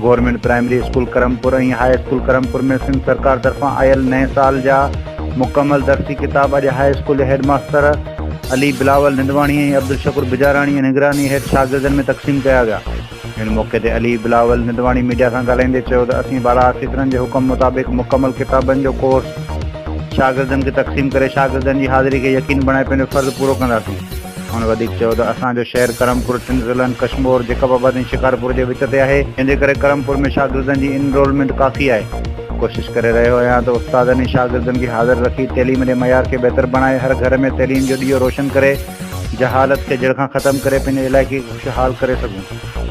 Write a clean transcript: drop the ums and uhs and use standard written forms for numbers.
Government primary school क्रमपुर ऐं high school क्रमपुर में सिंध सरकार तरफां आयल नए साल जा मुकम्मल दर्सी किताब अॼु हाई स्कूल जे हेडमास्टर अली बिलावल निंदवाणी ऐं अब्दुल शकूर बिजाराणी निगरानी हेठि शागिर्दनि में तक़सीम कया विया। हिन मौक़े ते अली बिलावल निंदवाणी मीडिया सां ॻाल्हाईंदे चयो त असीं बाला ऑफिसरनि जे हुकुम मुताबिक़ मुकम्मल किताबनि जो कोर्स शागिर्दनि खे तक़सीम करे शागिर्दनि जी हाज़िरी खे यकीन बणाए पंहिंजो फ़र्ज़ु पूरो कंदासीं। हुन वधीक चयो त असांजो शहर क्रमपुर टिनि ज़िलनि कश्मीर जैकबाबाद ऐं शिकारपुर जे विच ते आहे, जंहिंजे करे क्रमपुर में शागिर्दनि जी इनरोलमेंट काफ़ी आहे। कोशिशि करे रहियो आहियां त उस्तादनि ऐं शागिर्दनि खे हाज़िर रखी तइलीम जे मयार खे बहितर बणाए हर घर में तइलीम जो ॾीओ रोशन करे जहालत खे जड़ खां ख़तमु करे पंहिंजे इलाइक़े खे खुशहाल करे सघूं।